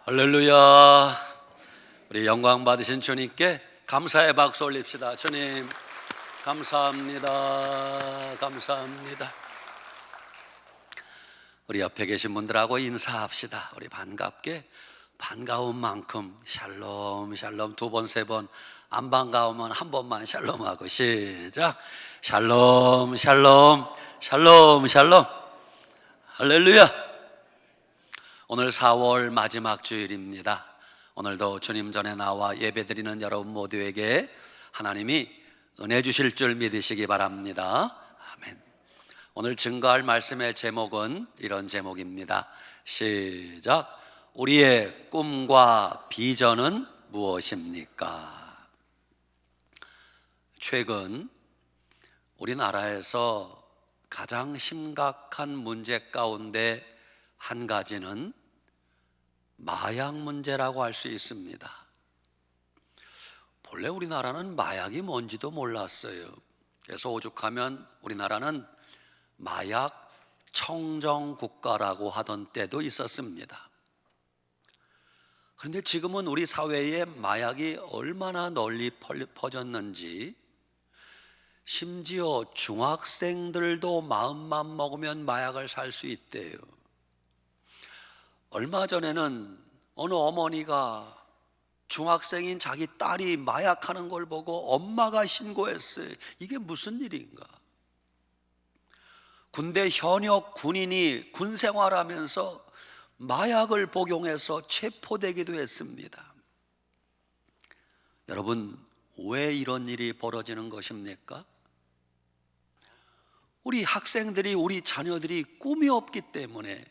할렐루야. 우리 영광 받으신 주님께 감사의 박수 올립시다. 주님 감사합니다. 감사합니다. 우리 옆에 계신 분들하고 인사합시다. 우리 반갑게 반가운 만큼 샬롬 샬롬 두 번 세 번, 안 반가우면 한 번만 샬롬하고 시작. 샬롬 샬롬 샬롬 샬롬. 할렐루야. 오늘 4월 마지막 주일입니다. 오늘도 주님 전에 나와 예배드리는 여러분 모두에게 하나님이 은혜 주실 줄 믿으시기 바랍니다. 아멘. 오늘 증거할 말씀의 제목은 이런 제목입니다. 시작. 우리의 꿈과 비전은 무엇입니까? 최근 우리나라에서 가장 심각한 문제 가운데 한 가지는 마약 문제라고 할 수 있습니다. 본래 우리나라는 마약이 뭔지도 몰랐어요. 그래서 오죽하면 우리나라는 마약 청정 국가라고 하던 때도 있었습니다. 그런데 지금은 우리 사회에 마약이 얼마나 널리 퍼졌는지, 심지어 중학생들도 마음만 먹으면 마약을 살 수 있대요. 얼마 전에는 어느 어머니가 중학생인 자기 딸이 마약하는 걸 보고 엄마가 신고했어요. 이게 무슨 일인가? 군대 현역 군인이 군 생활하면서 마약을 복용해서 체포되기도 했습니다. 여러분, 왜 이런 일이 벌어지는 것입니까? 우리 학생들이, 우리 자녀들이 꿈이 없기 때문에,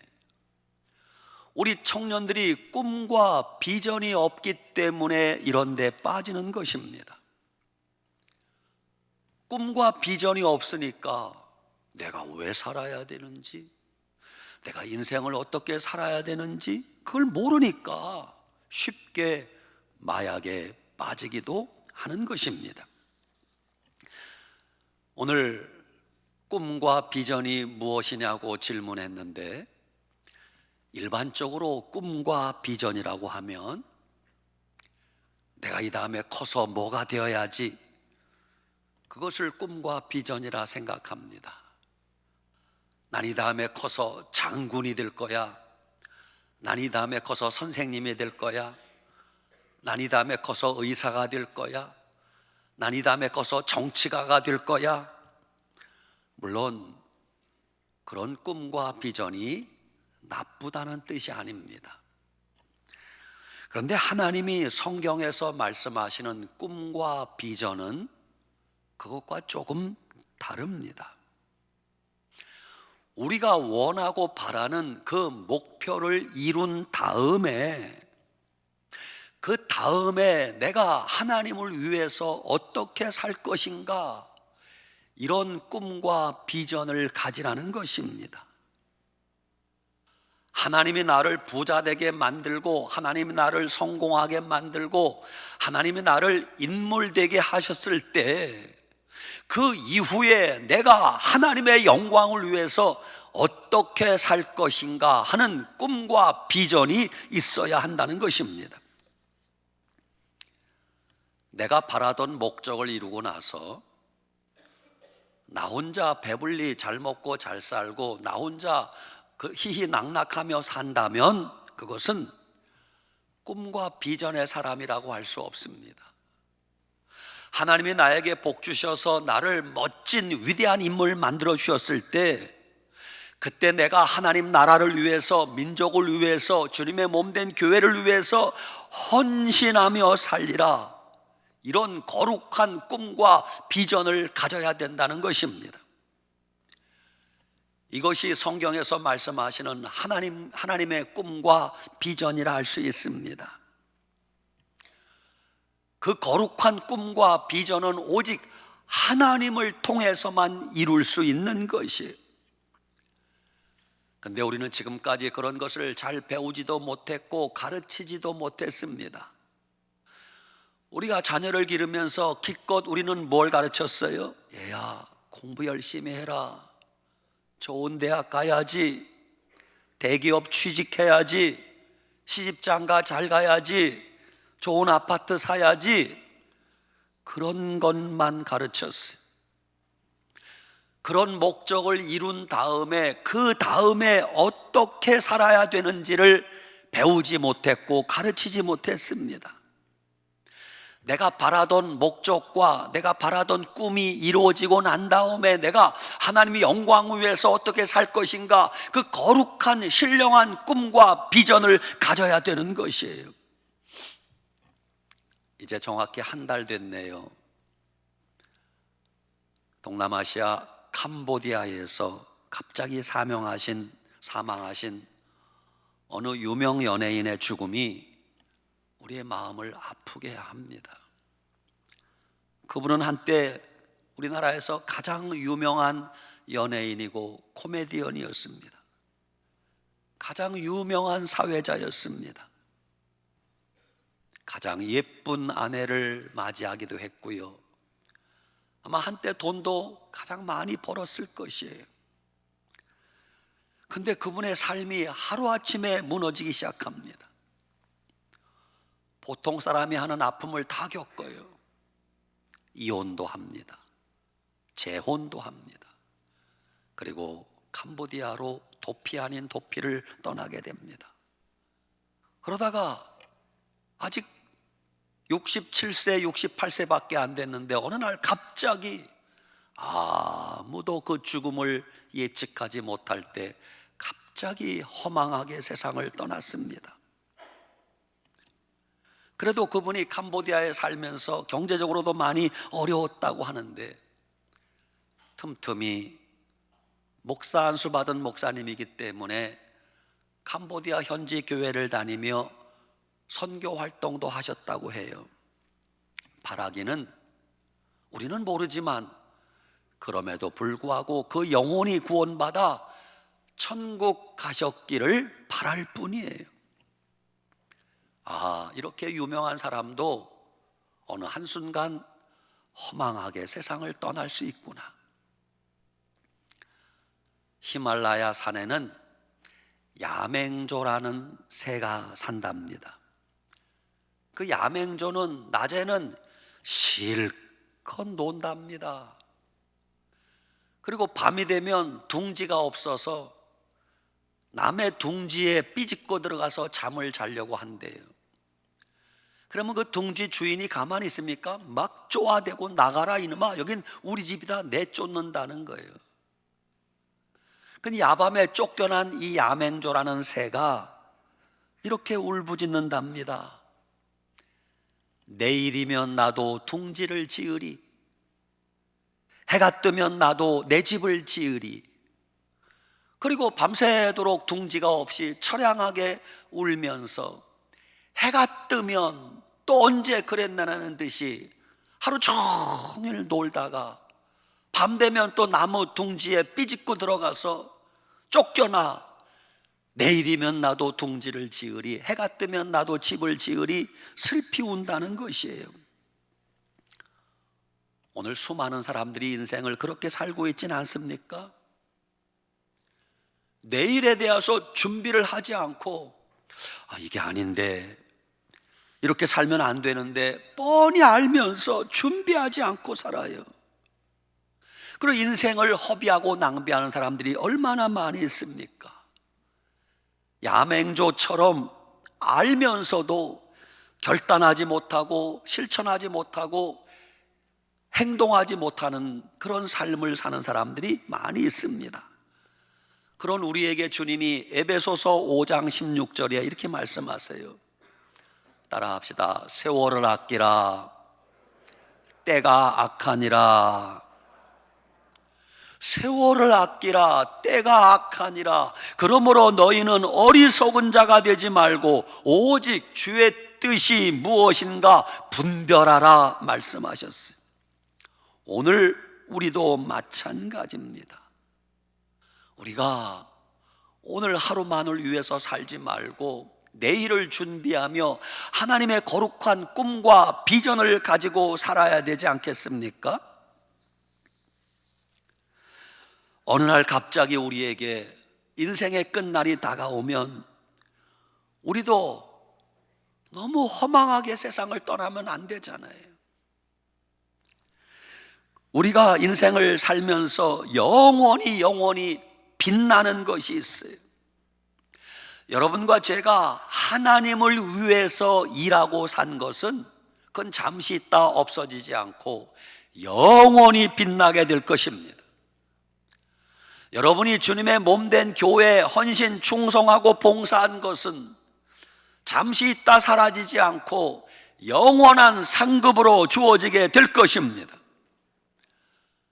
우리 청년들이 꿈과 비전이 없기 때문에 이런 데 빠지는 것입니다. 꿈과 비전이 없으니까 내가 왜 살아야 되는지, 내가 인생을 어떻게 살아야 되는지 그걸 모르니까 쉽게 마약에 빠지기도 하는 것입니다. 오늘 꿈과 비전이 무엇이냐고 질문했는데, 일반적으로 꿈과 비전이라고 하면 내가 이 다음에 커서 뭐가 되어야지, 그것을 꿈과 비전이라 생각합니다. 난 이 다음에 커서 장군이 될 거야. 난 이 다음에 커서 선생님이 될 거야. 난 이 다음에 커서 의사가 될 거야. 난 이 다음에 커서 정치가가 될 거야. 물론 그런 꿈과 비전이 나쁘다는 뜻이 아닙니다. 그런데 하나님이 성경에서 말씀하시는 꿈과 비전은 그것과 조금 다릅니다. 우리가 원하고 바라는 그 목표를 이룬 다음에, 그 다음에 내가 하나님을 위해서 어떻게 살 것인가, 이런 꿈과 비전을 가지라는 것입니다. 하나님이 나를 부자 되게 만들고, 하나님이 나를 성공하게 만들고, 하나님이 나를 인물되게 하셨을 때, 그 이후에 내가 하나님의 영광을 위해서 어떻게 살 것인가 하는 꿈과 비전이 있어야 한다는 것입니다. 내가 바라던 목적을 이루고 나서 나 혼자 배불리 잘 먹고 잘 살고 나 혼자 희희낙낙하며 산다면 그것은 꿈과 비전의 사람이라고 할 수 없습니다. 하나님이 나에게 복 주셔서 나를 멋진 위대한 인물 만들어 주셨을 때, 그때 내가 하나님 나라를 위해서, 민족을 위해서, 주님의 몸된 교회를 위해서 헌신하며 살리라, 이런 거룩한 꿈과 비전을 가져야 된다는 것입니다. 이것이 성경에서 말씀하시는 하나님의 꿈과 비전이라 할 수 있습니다. 그 거룩한 꿈과 비전은 오직 하나님을 통해서만 이룰 수 있는 것이에요. 그런데 우리는 지금까지 그런 것을 잘 배우지도 못했고 가르치지도 못했습니다. 우리가 자녀를 기르면서 기껏 우리는 뭘 가르쳤어요? 얘야, 공부 열심히 해라. 좋은 대학 가야지. 대기업 취직해야지. 시집장가 잘 가야지, 좋은 아파트 사야지, 그런 것만 가르쳤어요. 그런 목적을 이룬 다음에 그 다음에 어떻게 살아야 되는지를 배우지 못했고 가르치지 못했습니다. 내가 바라던 목적과 내가 바라던 꿈이 이루어지고 난 다음에 내가 하나님의 영광을 위해서 어떻게 살 것인가, 그 거룩한 신령한 꿈과 비전을 가져야 되는 것이에요. 이제 정확히 한 달 됐네요. 동남아시아 캄보디아에서 갑자기 사망하신 어느 유명 연예인의 죽음이 우리의 마음을 아프게 합니다. 그분은 한때 우리나라에서 가장 유명한 연예인이고 코미디언이었습니다. 가장 유명한 사회자였습니다. 가장 예쁜 아내를 맞이하기도 했고요. 아마 한때 돈도 가장 많이 벌었을 것이에요. 근데 그분의 삶이 하루아침에 무너지기 시작합니다. 보통 사람이 하는 아픔을 다 겪어요. 이혼도 합니다. 재혼도 합니다. 그리고 캄보디아로 도피 아닌 도피를 떠나게 됩니다. 그러다가 아직 67세, 68세밖에 안 됐는데 어느 날 갑자기 아무도 그 죽음을 예측하지 못할 때 갑자기 허망하게 세상을 떠났습니다. 그래도 그분이 캄보디아에 살면서 경제적으로도 많이 어려웠다고 하는데 틈틈이 목사 안수 받은 목사님이기 때문에 캄보디아 현지 교회를 다니며 선교 활동도 하셨다고 해요. 바라기는 우리는 모르지만 그럼에도 불구하고 그 영혼이 구원받아 천국 가셨기를 바랄 뿐이에요. 이렇게 유명한 사람도 어느 한순간 허망하게 세상을 떠날 수 있구나. 히말라야 산에는 야맹조라는 새가 산답니다. 그 야맹조는 낮에는 실컷 논답니다. 그리고 밤이 되면 둥지가 없어서 남의 둥지에 삐집고 들어가서 잠을 자려고 한대요. 그러면 그 둥지 주인이 가만히 있습니까? 막 쪼아대고 나가라 이놈아, 여긴 우리 집이다, 내쫓는다는 거예요. 근데 야밤에 쫓겨난 이 야맹조라는 새가 이렇게 울부짖는답니다. 내일이면 나도 둥지를 지으리, 해가 뜨면 나도 내 집을 지으리. 그리고 밤새도록 둥지가 없이 처량하게 울면서 해가 뜨면 또 언제 그랬나라는 듯이 하루 종일 놀다가 밤 되면 또 나무 둥지에 삐집고 들어가서 쫓겨나 내일이면 나도 둥지를 지으리, 해가 뜨면 나도 집을 지으리 슬피 운다는 것이에요. 오늘 수많은 사람들이 인생을 그렇게 살고 있지는 않습니까? 내일에 대해서 준비를 하지 않고 이게 아닌데, 이렇게 살면 안 되는데 뻔히 알면서 준비하지 않고 살아요. 그리고 인생을 허비하고 낭비하는 사람들이 얼마나 많이 있습니까? 야맹조처럼 알면서도 결단하지 못하고 실천하지 못하고 행동하지 못하는 그런 삶을 사는 사람들이 많이 있습니다. 그런 우리에게 주님이 에베소서 5장 16절에 이렇게 말씀하세요. 따라합시다. 세월을 아끼라, 때가 악하니라. 세월을 아끼라, 때가 악하니라. 그러므로 너희는 어리석은 자가 되지 말고 오직 주의 뜻이 무엇인가 분별하라 말씀하셨어요. 오늘 우리도 마찬가지입니다. 우리가 오늘 하루만을 위해서 살지 말고 내일을 준비하며 하나님의 거룩한 꿈과 비전을 가지고 살아야 되지 않겠습니까? 어느 날 갑자기 우리에게 인생의 끝날이 다가오면 우리도 너무 허망하게 세상을 떠나면 안 되잖아요. 우리가 인생을 살면서 영원히 빛나는 것이 있어요. 여러분과 제가 하나님을 위해서 일하고 산 것은 그건 잠시 있다 없어지지 않고 영원히 빛나게 될 것입니다. 여러분이 주님의 몸된 교회에 헌신 충성하고 봉사한 것은 잠시 있다 사라지지 않고 영원한 상급으로 주어지게 될 것입니다.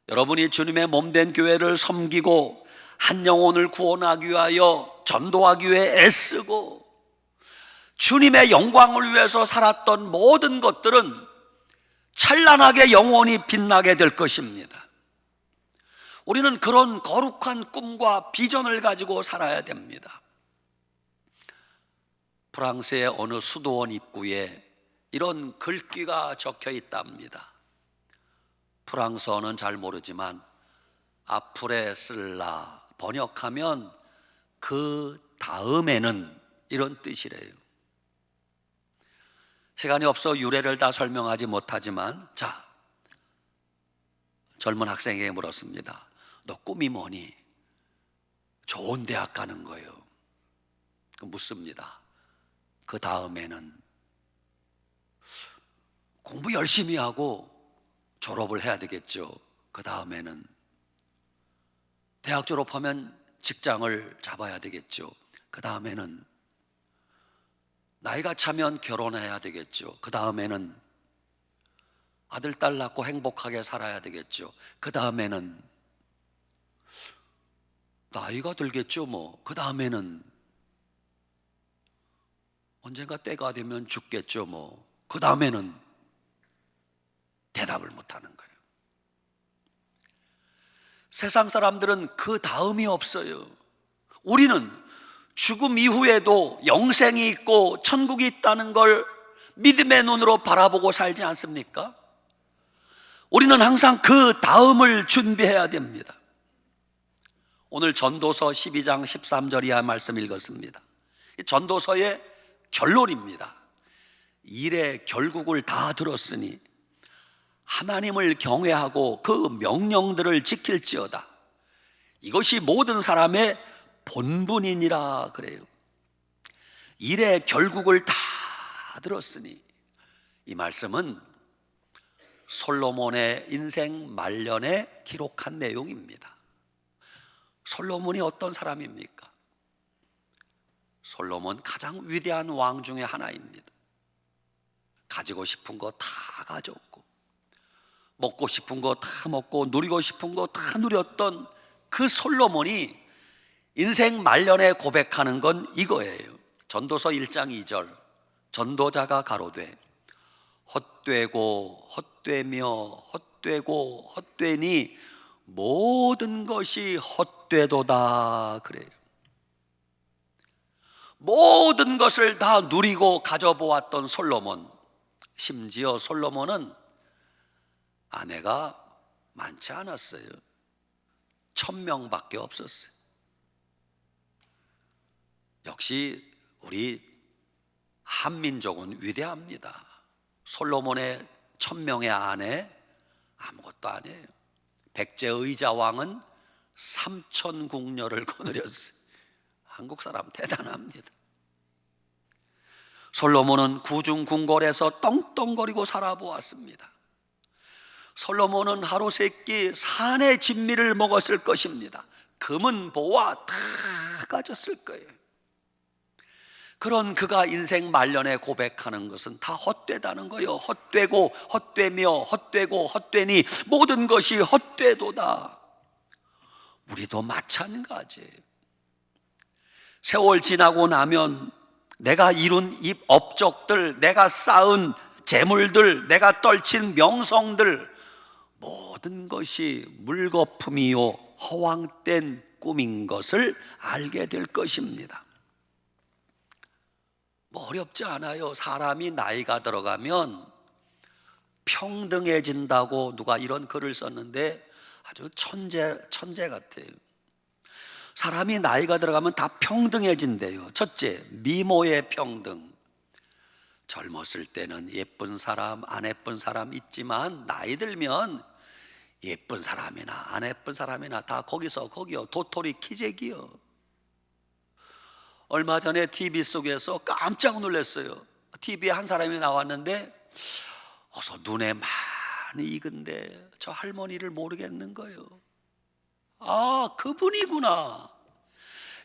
여러분이 주님의 몸된 교회를 섬기고 한 영혼을 구원하기 위하여 전도하기 위해 애쓰고 주님의 영광을 위해서 살았던 모든 것들은 찬란하게 영원히 빛나게 될 것입니다. 우리는 그런 거룩한 꿈과 비전을 가지고 살아야 됩니다. 프랑스의 어느 수도원 입구에 이런 글귀가 적혀 있답니다. 프랑스어는 잘 모르지만 아프레 쓸라 번역하면 그 다음에는 이런 뜻이래요. 시간이 없어 유래를 다 설명하지 못하지만, 자, 젊은 학생에게 물었습니다. 너 꿈이 뭐니? 좋은 대학 가는 거예요. 묻습니다. 그 다음에는 공부 열심히 하고 졸업을 해야 되겠죠. 그 다음에는 대학 졸업하면 직장을 잡아야 되겠죠. 그 다음에는 나이가 차면 결혼해야 되겠죠. 그 다음에는 아들, 딸 낳고 행복하게 살아야 되겠죠. 그 다음에는 나이가 들겠죠. 뭐 그 다음에는 언젠가 때가 되면 죽겠죠. 뭐 그 다음에는 대답을 못하는 거예요. 세상 사람들은 그 다음이 없어요. 우리는 죽음 이후에도 영생이 있고 천국이 있다는 걸 믿음의 눈으로 바라보고 살지 않습니까? 우리는 항상 그 다음을 준비해야 됩니다. 오늘 전도서 12장 13절 이하 말씀 읽었습니다. 전도서의 결론입니다. 일의 결국을 다 들었으니 하나님을 경외하고 그 명령들을 지킬지어다. 이것이 모든 사람의 본분이니라 그래요. 일의 결국을 다 들었으니, 이 말씀은 솔로몬의 인생 말년에 기록한 내용입니다. 솔로몬이 어떤 사람입니까? 솔로몬 가장 위대한 왕 중에 하나입니다. 가지고 싶은 거 다 가졌고, 먹고 싶은 거 다 먹고, 누리고 싶은 거 다 누렸던 그 솔로몬이 인생 말년에 고백하는 건 이거예요. 전도서 1장 2절, 전도자가 가로되 헛되고 헛되며 헛되고 헛되니 모든 것이 헛되도다 그래요. 모든 것을 다 누리고 가져보았던 솔로몬, 심지어 솔로몬은 아내가 많지 않았어요. 1000명밖에 없었어요. 역시 우리 한민족은 위대합니다. 솔로몬의 1000명의 아내 아무것도 아니에요. 백제 의자왕은 3000궁녀를 거느렸어요. 한국 사람 대단합니다. 솔로몬은 구중궁궐에서 떵떵거리고 살아보았습니다. 솔로몬은 하루 세끼 산의 진미를 먹었을 것입니다. 금은 보화 다 가졌을 거예요. 그런 그가 인생 말년에 고백하는 것은 다 헛되다는 거예요. 헛되고 헛되며 헛되고 헛되니 모든 것이 헛되도다. 우리도 마찬가지예요. 세월 지나고 나면 내가 이룬 이 업적들, 내가 쌓은 재물들, 내가 떨친 명성들, 모든 것이 물거품이요 허황된 꿈인 것을 알게 될 것입니다. 뭐 어렵지 않아요. 사람이 나이가 들어가면 평등해진다고 누가 이런 글을 썼는데 아주 천재 같아요. 사람이 나이가 들어가면 다 평등해진대요. 첫째, 미모의 평등. 젊었을 때는 예쁜 사람, 안 예쁜 사람 있지만 나이 들면 예쁜 사람이나 안 예쁜 사람이나 다 거기서 거기요. 도토리 키재기요. 얼마 전에 TV 속에서 깜짝 놀랐어요. TV에 한 사람이 나왔는데 어서 눈에 많이 익은데 저 할머니를 모르겠는 거예요. 아, 그분이구나.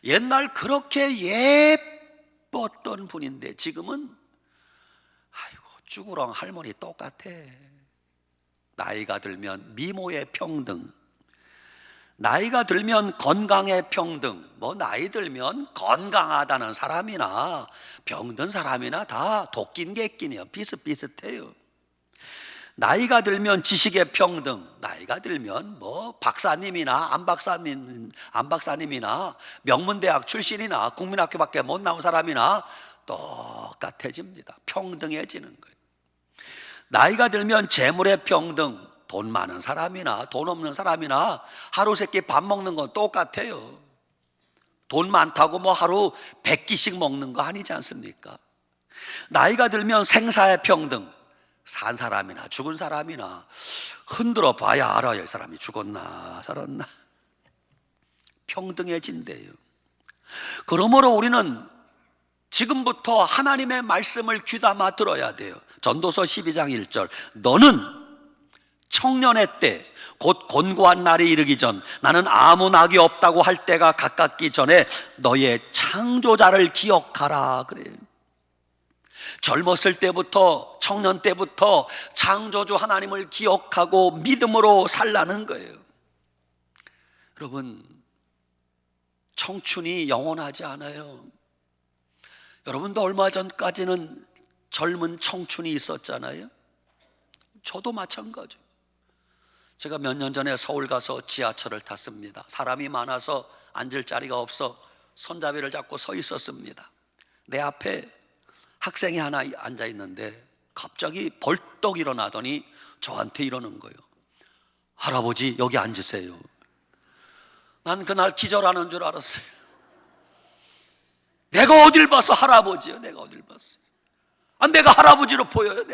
옛날 그렇게 예뻤던 분인데 지금은 아이고 쭈구렁 할머니 똑같아. 나이가 들면 미모의 평등, 나이가 들면 건강의 평등. 뭐 나이 들면 건강하다는 사람이나 병든 사람이나 다 도끼인 객끼네요. 비슷비슷해요. 나이가 들면 지식의 평등, 나이가 들면 뭐 박사님이나 안 박사님이나 명문대학 출신이나 국민학교밖에 못 나온 사람이나 똑같아집니다. 평등해지는 거예요. 나이가 들면 재물의 평등, 돈 많은 사람이나 돈 없는 사람이나 하루 세끼 밥 먹는 건 똑같아요. 돈 많다고 뭐 하루 100끼씩 먹는 거 아니지 않습니까? 나이가 들면 생사의 평등, 산 사람이나 죽은 사람이나 흔들어 봐야 알아요. 이 사람이 죽었나 살았나. 평등해진대요. 그러므로 우리는 지금부터 하나님의 말씀을 귀담아 들어야 돼요. 전도서 12장 1절, 너는 청년의 때 곧 곤고한 날이 이르기 전 나는 아무 낙이 없다고 할 때가 가깝기 전에 너의 창조자를 기억하라 그래요. 젊었을 때부터, 청년 때부터 창조주 하나님을 기억하고 믿음으로 살라는 거예요. 여러분, 청춘이 영원하지 않아요. 여러분도 얼마 전까지는 젊은 청춘이 있었잖아요. 저도 마찬가지예요. 제가 몇 년 전에 서울 가서 지하철을 탔습니다. 사람이 많아서 앉을 자리가 없어 손잡이를 잡고 서 있었습니다. 내 앞에 학생이 하나 앉아 있는데 갑자기 벌떡 일어나더니 저한테 이러는 거예요. 할아버지 여기 앉으세요. 난 그날 기절하는 줄 알았어요. 내가 어딜 봐서 할아버지요? 내가 어딜 봤어요? 내가 할아버지로 보여요.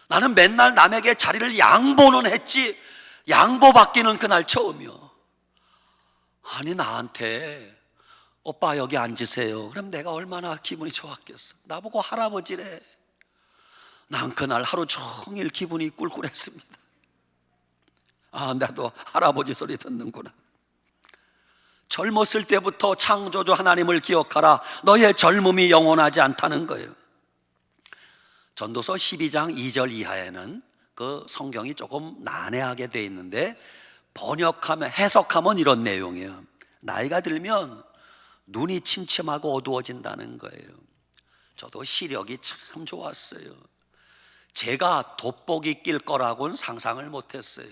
나는 맨날 남에게 자리를 양보는 했지 양보받기는 그날 처음이요. 아니 나한테 오빠 여기 앉으세요. 그럼 내가 얼마나 기분이 좋았겠어. 나보고 할아버지래. 난 그날 하루 종일 기분이 꿀꿀했습니다. 아, 나도 할아버지 소리 듣는구나. 젊었을 때부터 창조주 하나님을 기억하라. 너의 젊음이 영원하지 않다는 거예요. 전도서 12장 2절 이하에는 그 성경이 조금 난해하게 돼 있는데 해석하면 이런 내용이에요. 나이가 들면 눈이 침침하고 어두워진다는 거예요. 저도 시력이 참 좋았어요. 제가 돋보기 낄 거라고는 상상을 못했어요.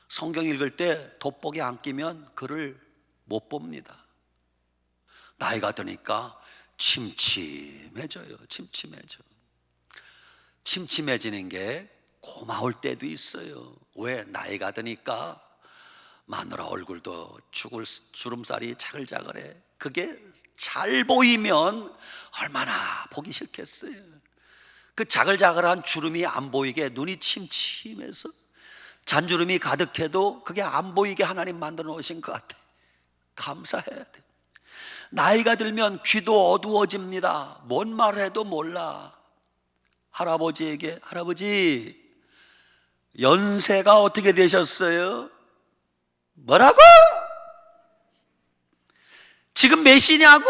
성경 읽을 때 돋보기 안 끼면 글을 못 봅니다. 나이가 드니까 침침해져요. 침침해지는 게 고마울 때도 있어요. 왜? 나이가 드니까 마누라 얼굴도 주름살이 자글자글해. 그게 잘 보이면 얼마나 보기 싫겠어요. 그 자글자글한 주름이 안 보이게 눈이 침침해서 잔주름이 가득해도 그게 안 보이게 하나님 만들어 놓으신 것 같아. 감사해야 돼. 나이가 들면 귀도 어두워집니다. 뭔 말을 해도 몰라. 할아버지에게 할아버지 연세가 어떻게 되셨어요? 뭐라고? 지금 몇이냐고?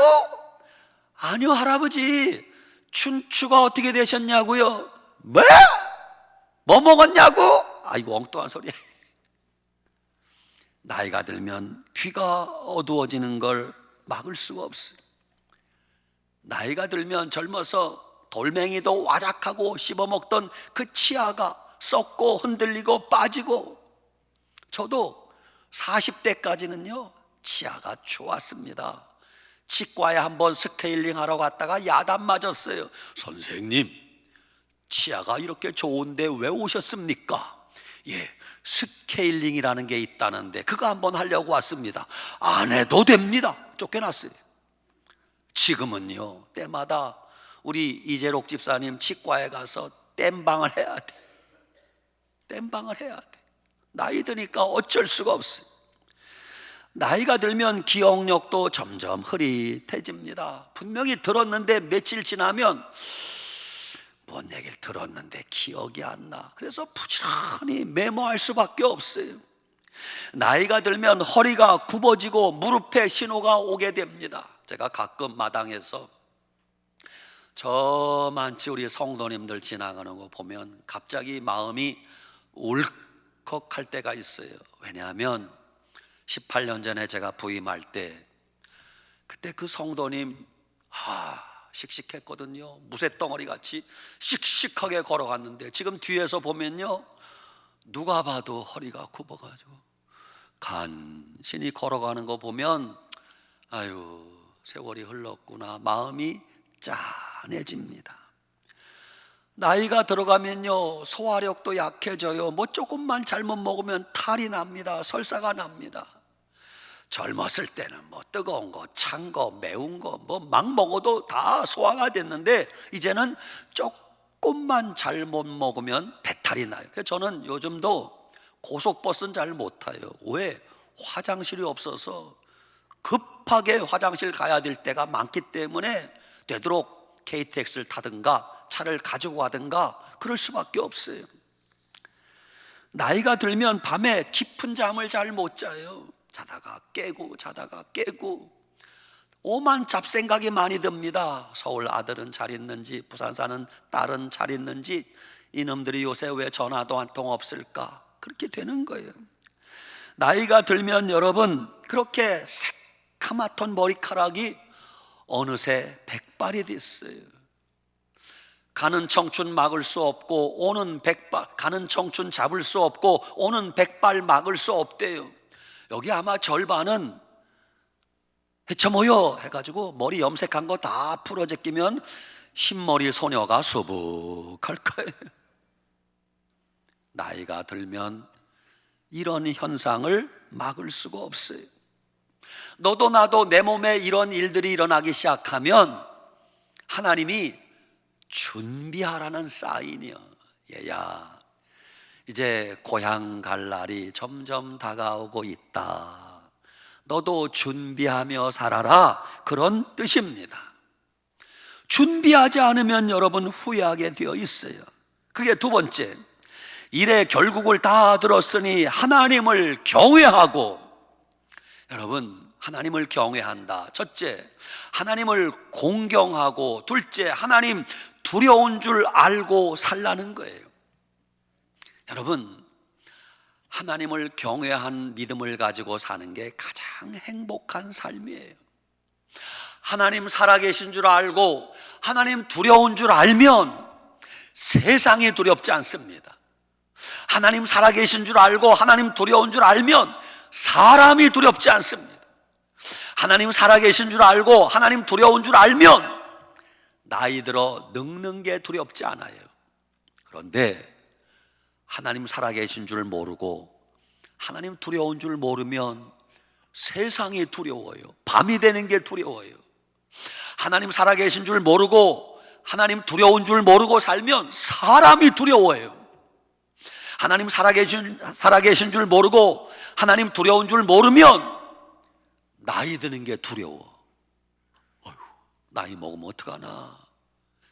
아니요 할아버지 춘추가 어떻게 되셨냐고요? 뭐? 뭐 먹었냐고? 아이고 엉뚱한 소리야. 나이가 들면 귀가 어두워지는 걸 막을 수가 없어요. 나이가 들면 젊어서 돌멩이도 와작하고 씹어먹던 그 치아가 썩고 흔들리고 빠지고, 저도 40대까지는요 치아가 좋았습니다. 치과에 한번 스케일링 하러 갔다가 야단 맞았어요. 선생님 치아가 이렇게 좋은데 왜 오셨습니까? 예, 스케일링이라는 게 있다는데 그거 한번 하려고 왔습니다. 안 해도 됩니다. 쫓겨났어요. 지금은요 때마다 우리 이재록 집사님 치과에 가서 땜방을 해야 돼. 땜방을 해야 돼. 나이 드니까 어쩔 수가 없어요. 나이가 들면 기억력도 점점 흐릿해집니다. 분명히 들었는데 며칠 지나면 뭔 얘기를 들었는데 기억이 안 나. 그래서 부지런히 메모할 수밖에 없어요. 나이가 들면 허리가 굽어지고 무릎에 신호가 오게 됩니다. 제가 가끔 마당에서 저만치 우리 성도님들 지나가는 거 보면 갑자기 마음이 울컥할 때가 있어요. 왜냐하면 18년 전에 제가 부임할 때 그때 그 성도님 씩씩했거든요. 무쇠덩어리 같이 씩씩하게 걸어갔는데 지금 뒤에서 보면요, 누가 봐도 허리가 굽어가지고 간신히 걸어가는 거 보면 아유, 세월이 흘렀구나, 마음이 짠해집니다. 나이가 들어가면요, 소화력도 약해져요. 뭐 조금만 잘못 먹으면 탈이 납니다. 설사가 납니다. 젊었을 때는 뭐 뜨거운 거, 찬 거, 매운 거 뭐 막 먹어도 다 소화가 됐는데 이제는 조금만 잘못 먹으면 배탈이 나요. 그래서 저는 요즘도 고속버스는 잘 못 타요. 왜? 화장실이 없어서 급하게 화장실 가야 될 때가 많기 때문에 되도록 KTX를 타든가 차를 가지고 가든가 그럴 수밖에 없어요. 나이가 들면 밤에 깊은 잠을 잘 못 자요. 자다가 깨고 자다가 깨고 오만 잡생각이 많이 듭니다. 서울 아들은 잘 있는지, 부산 사는 딸은 잘 있는지, 이놈들이 요새 왜 전화도 한 통 없을까, 그렇게 되는 거예요. 나이가 들면 여러분, 그렇게 새카맣던 머리카락이 어느새 백발이 됐어요. 가는 청춘 막을 수 없고 오는 백발, 가는 청춘 잡을 수 없고 오는 백발 막을 수 없대요. 여기 아마 절반은 헤쳐모여 해가지고 머리 염색한 거 다 풀어제끼면 흰머리 소녀가 수북할 거예요. 나이가 들면 이런 현상을 막을 수가 없어요. 너도 나도 내 몸에 이런 일들이 일어나기 시작하면 하나님이 준비하라는 사인이요. 얘야, 이제 고향 갈 날이 점점 다가오고 있다. 너도 준비하며 살아라, 그런 뜻입니다. 준비하지 않으면 여러분 후회하게 되어 있어요. 그게 두 번째, 일의 결국을 다 들었으니 하나님을 경외하고. 여러분, 하나님을 경외한다. 첫째, 하나님을 공경하고, 둘째, 하나님 두려운 줄 알고 살라는 거예요. 여러분, 하나님을 경외한 믿음을 가지고 사는 게 가장 행복한 삶이에요. 하나님 살아계신 줄 알고 하나님 두려운 줄 알면 세상이 두렵지 않습니다. 하나님 살아계신 줄 알고 하나님 두려운 줄 알면 사람이 두렵지 않습니다. 하나님 살아계신 줄 알고 하나님 두려운 줄 알면 나이 들어 늙는 게 두렵지 않아요. 그런데 하나님 살아계신 줄 모르고 하나님 두려운 줄 모르면 세상이 두려워요. 밤이 되는 게 두려워요. 하나님 살아계신 줄 모르고 하나님 두려운 줄 모르고 살면 사람이 두려워요. 하나님 살아계신 줄 모르고 하나님 두려운 줄 모르면 나이 드는 게 두려워. 어휴, 나이 먹으면 어떡하나.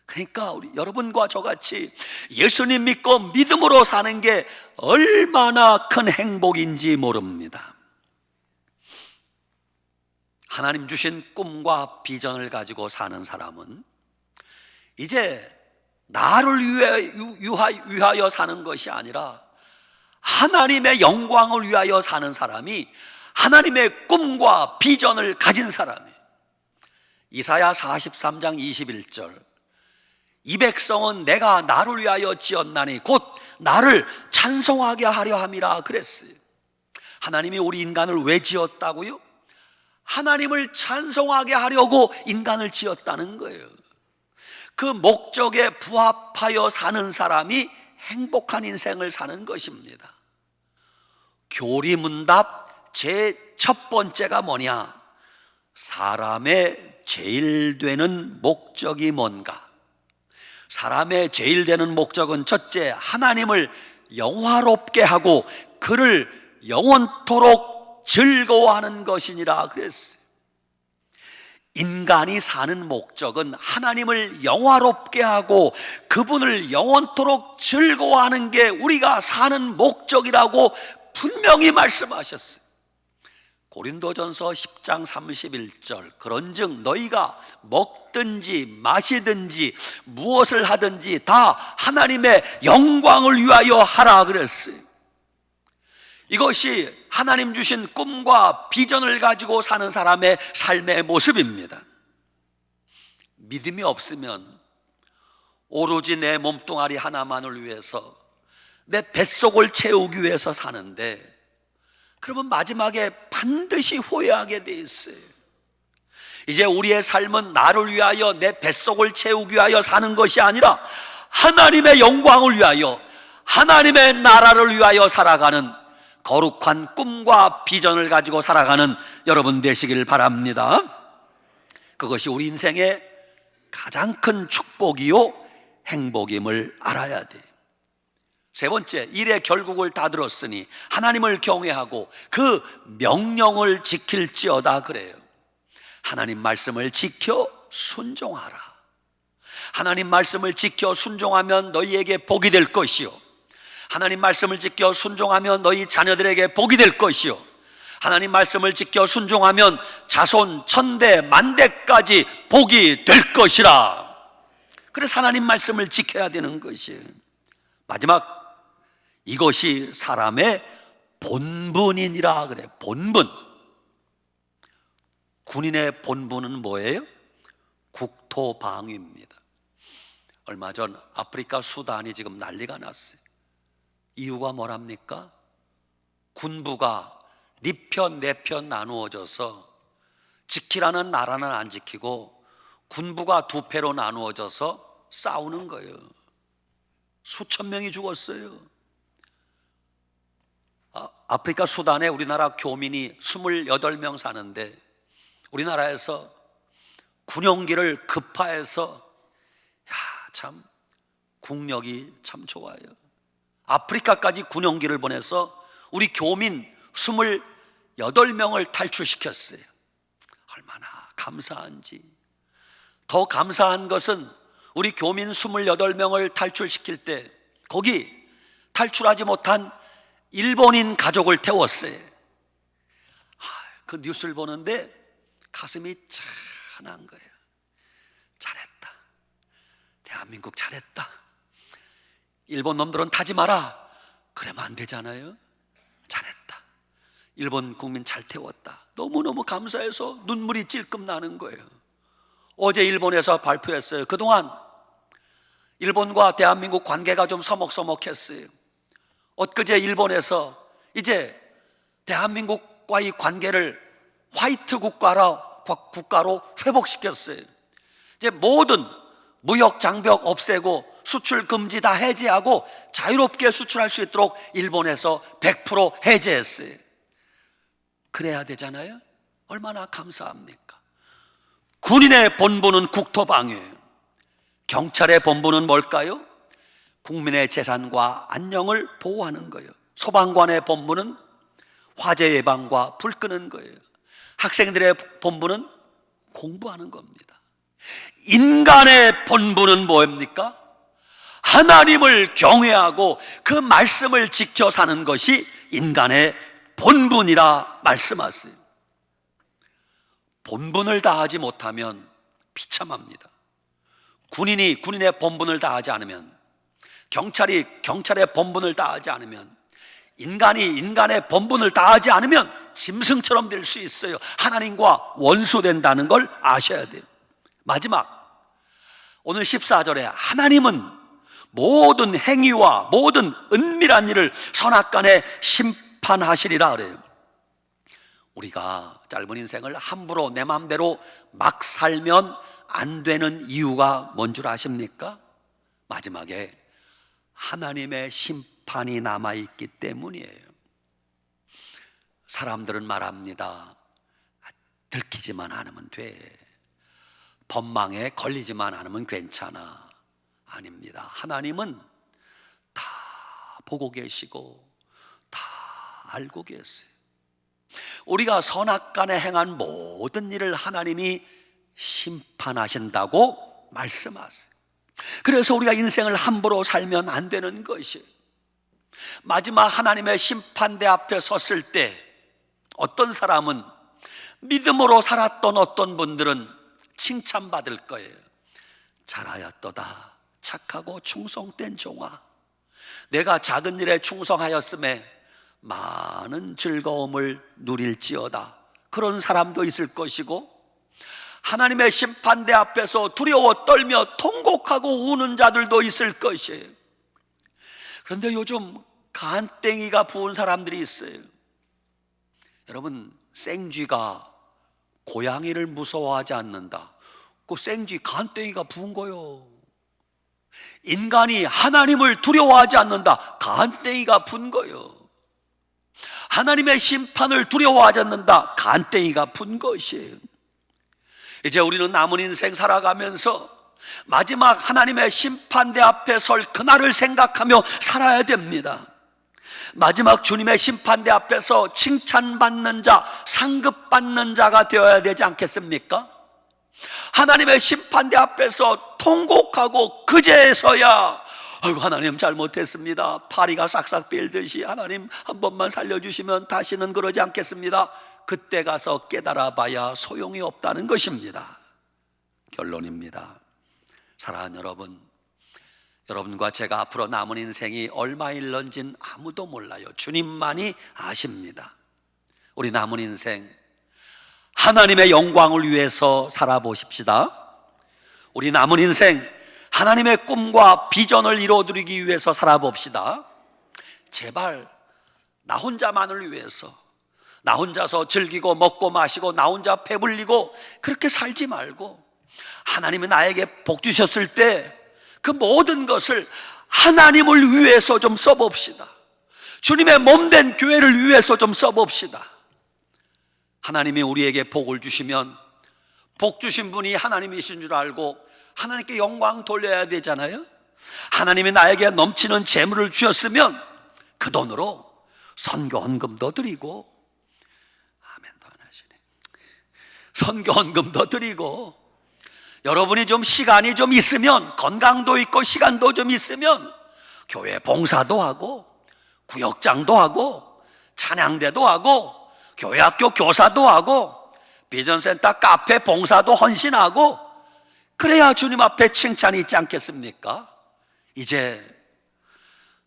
그러니까 우리 여러분과 저같이 예수님 믿고 믿음으로 사는 게 얼마나 큰 행복인지 모릅니다. 하나님 주신 꿈과 비전을 가지고 사는 사람은 이제 나를 위하여 사는 것이 아니라 하나님의 영광을 위하여 사는 사람이 하나님의 꿈과 비전을 가진 사람이에요. 이사야 43장 21절, 이 백성은 내가 나를 위하여 지었나니 곧 나를 찬송하게 하려 함이라 그랬어요. 하나님이 우리 인간을 왜 지었다고요? 하나님을 찬송하게 하려고 인간을 지었다는 거예요. 그 목적에 부합하여 사는 사람이 행복한 인생을 사는 것입니다. 교리문답 제 첫 번째가 뭐냐? 사람의 제일 되는 목적이 뭔가? 사람의 제일 되는 목적은 첫째, 하나님을 영화롭게 하고 그를 영원토록 즐거워하는 것이니라 그랬어요. 인간이 사는 목적은 하나님을 영화롭게 하고 그분을 영원토록 즐거워하는 게 우리가 사는 목적이라고 분명히 말씀하셨어요. 고린도전서 10장 31절, 그런즉 너희가 먹든지 마시든지 무엇을 하든지 다 하나님의 영광을 위하여 하라 그랬어요. 이것이 하나님 주신 꿈과 비전을 가지고 사는 사람의 삶의 모습입니다. 믿음이 없으면 오로지 내 몸뚱아리 하나만을 위해서, 내 뱃속을 채우기 위해서 사는데, 그러면 마지막에 반드시 후회하게 돼 있어요. 이제 우리의 삶은 나를 위하여, 내 뱃속을 채우기 위하여 사는 것이 아니라 하나님의 영광을 위하여, 하나님의 나라를 위하여 살아가는 거룩한 꿈과 비전을 가지고 살아가는 여러분 되시길 바랍니다. 그것이 우리 인생의 가장 큰 축복이요 행복임을 알아야 돼요. 세 번째, 일의 결국을 다 들었으니 하나님을 경외하고 그 명령을 지킬지어다 그래요. 하나님 말씀을 지켜 순종하라. 하나님 말씀을 지켜 순종하면 너희에게 복이 될 것이요, 하나님 말씀을 지켜 순종하면 너희 자녀들에게 복이 될 것이요, 하나님 말씀을 지켜 순종하면 자손 천대 만대까지 복이 될 것이라. 그래서 하나님 말씀을 지켜야 되는 것이에요. 마지막, 이것이 사람의 본분이니라 그래. 본분. 군인의 본분은 뭐예요? 국토방위입니다. 얼마 전 아프리카 수단이 지금 난리가 났어요. 이유가 뭐랍니까? 군부가 네 편 내 편 나누어져서 지키라는 나라는 안 지키고 군부가 두 패로 나누어져서 싸우는 거예요. 수천 명이 죽었어요. 아프리카 수단에 우리나라 교민이 28명 사는데, 우리나라에서 군용기를 급파해서, 참 국력이 참 좋아요. 아프리카까지 군용기를 보내서 우리 교민 28명을 탈출시켰어요. 얼마나 감사한지. 더 감사한 것은 우리 교민 28명을 탈출시킬 때 거기 탈출하지 못한 일본인 가족을 태웠어요. 그 뉴스를 보는데 가슴이 찬한 거예요. 잘했다. 대한민국 잘했다. 일본 놈들은 타지 마라. 그러면 안 되잖아요. 잘했다. 일본 국민 잘 태웠다. 너무너무 감사해서 눈물이 찔끔 나는 거예요. 어제 일본에서 발표했어요. 그동안 일본과 대한민국 관계가 좀 서먹서먹했어요. 엊그제 일본에서 이제 대한민국과의 관계를 화이트 국가로 회복시켰어요. 이제 모든 무역 장벽 없애고 수출 금지 다 해제하고 자유롭게 수출할 수 있도록 일본에서 100% 해제했어요. 그래야 되잖아요. 얼마나 감사합니까? 군인의 본분은 국토방위예요. 경찰의 본분은 뭘까요? 국민의 재산과 안녕을 보호하는 거예요. 소방관의 본분은 화재 예방과 불 끄는 거예요. 학생들의 본분은 공부하는 겁니다. 인간의 본분은 뭐입니까? 하나님을 경외하고 그 말씀을 지켜 사는 것이 인간의 본분이라 말씀하세요. 본분을 다하지 못하면 비참합니다. 군인이 군인의 본분을 다하지 않으면, 경찰이 경찰의 본분을 다하지 않으면, 인간이 인간의 본분을 다하지 않으면 짐승처럼 될 수 있어요. 하나님과 원수된다는 걸 아셔야 돼요. 마지막, 오늘 14절에 하나님은 모든 행위와 모든 은밀한 일을 선악간에 심판하시리라 그래요. 우리가 짧은 인생을 함부로 내 마음대로 막 살면 안 되는 이유가 뭔 줄 아십니까? 마지막에 하나님의 심판이 남아있기 때문이에요. 사람들은 말합니다. 들키지만 않으면 돼. 법망에 걸리지만 않으면 괜찮아. 아닙니다. 하나님은 다 보고 계시고 다 알고 계세요. 우리가 선악간에 행한 모든 일을 하나님이 심판하신다고 말씀하세요. 그래서 우리가 인생을 함부로 살면 안 되는 것이에요. 마지막 하나님의 심판대 앞에 섰을 때 어떤 사람은 믿음으로 살았던 어떤 분들은 칭찬받을 거예요. 잘하였도다 착하고 충성된 종아, 내가 작은 일에 충성하였음에 많은 즐거움을 누릴지어다. 그런 사람도 있을 것이고, 하나님의 심판대 앞에서 두려워 떨며 통곡하고 우는 자들도 있을 것이에요. 그런데 요즘 간땡이가 부은 사람들이 있어요. 여러분, 생쥐가 고양이를 무서워하지 않는다. 그 생쥐 간땡이가 부은 거요. 인간이 하나님을 두려워하지 않는다. 간땡이가 분 거요. 하나님의 심판을 두려워하지 않는다. 간땡이가 분 것이에요. 이제 우리는 남은 인생 살아가면서 마지막 하나님의 심판대 앞에 설 그날을 생각하며 살아야 됩니다. 마지막 주님의 심판대 앞에서 칭찬받는 자, 상급받는 자가 되어야 되지 않겠습니까? 하나님의 심판대 앞에서 통곡하고 그제서야 아이고 하나님 잘못했습니다, 파리가 싹싹 빌듯이 하나님 한 번만 살려주시면 다시는 그러지 않겠습니다. 그때 가서 깨달아 봐야 소용이 없다는 것입니다. 결론입니다. 사랑하는 여러분, 여러분과 제가 앞으로 남은 인생이 얼마일런진 아무도 몰라요. 주님만이 아십니다. 우리 남은 인생 하나님의 영광을 위해서 살아보십시다. 우리 남은 인생 하나님의 꿈과 비전을 이루어드리기 위해서 살아봅시다. 제발 나 혼자만을 위해서, 나 혼자서 즐기고 먹고 마시고 나 혼자 배불리고 그렇게 살지 말고, 하나님이 나에게 복 주셨을 때 그 모든 것을 하나님을 위해서 좀 써봅시다. 주님의 몸된 교회를 위해서 좀 써봅시다. 하나님이 우리에게 복을 주시면 복 주신 분이 하나님이신 줄 알고 하나님께 영광 돌려야 되잖아요. 하나님이 나에게 넘치는 재물을 주셨으면 그 돈으로 선교 헌금도 드리고, 아멘도 안 하시네, 선교 헌금도 드리고, 여러분이 좀 시간이 좀 있으면, 건강도 있고 시간도 좀 있으면 교회 봉사도 하고 구역장도 하고 찬양대도 하고 교회 학교 교사도 하고 비전센터 카페 봉사도 헌신하고, 그래야 주님 앞에 칭찬이 있지 않겠습니까? 이제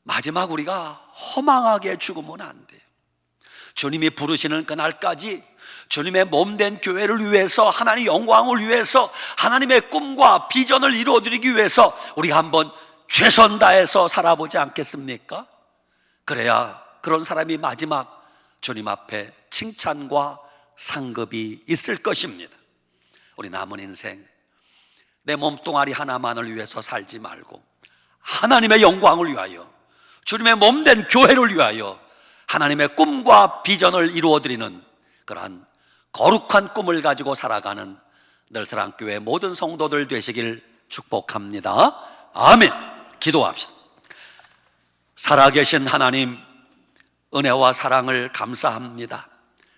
마지막 우리가 허망하게 죽으면 안 돼요. 주님이 부르시는 그날까지 주님의 몸된 교회를 위해서, 하나님의 영광을 위해서, 하나님의 꿈과 비전을 이루어드리기 위해서 우리가 한번 최선 다해서 살아보지 않겠습니까? 그래야 그런 사람이 마지막 주님 앞에 칭찬과 상급이 있을 것입니다. 우리 남은 인생 내 몸뚱아리 하나만을 위해서 살지 말고 하나님의 영광을 위하여, 주님의 몸된 교회를 위하여 하나님의 꿈과 비전을 이루어드리는 그러한 거룩한 꿈을 가지고 살아가는 늘사랑교회 모든 성도들 되시길 축복합니다. 아멘. 기도합시다. 살아계신 하나님, 은혜와 사랑을 감사합니다.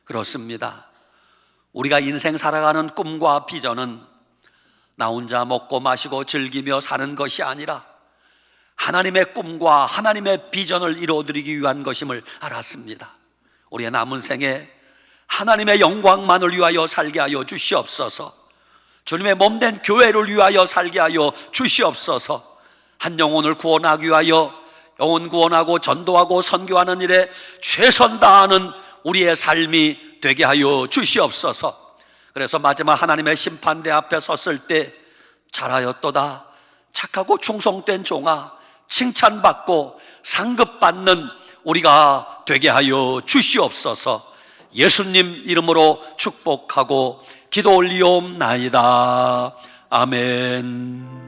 그렇습니다. 우리가 인생 살아가는 꿈과 비전은 나 혼자 먹고 마시고 즐기며 사는 것이 아니라 하나님의 꿈과 하나님의 비전을 이루어드리기 위한 것임을 알았습니다. 우리의 남은 생에 하나님의 영광만을 위하여 살게 하여 주시옵소서. 주님의 몸된 교회를 위하여 살게 하여 주시옵소서. 한 영혼을 구원하기 위하여 영혼 구원하고 전도하고 선교하는 일에 최선 다하는 우리의 삶이 되게 하여 주시옵소서. 그래서 마지막 하나님의 심판대 앞에 섰을 때 잘하였도다 착하고 충성된 종아, 칭찬받고 상급받는 우리가 되게 하여 주시옵소서. 예수님 이름으로 축복하고 기도 올리옵나이다. 아멘.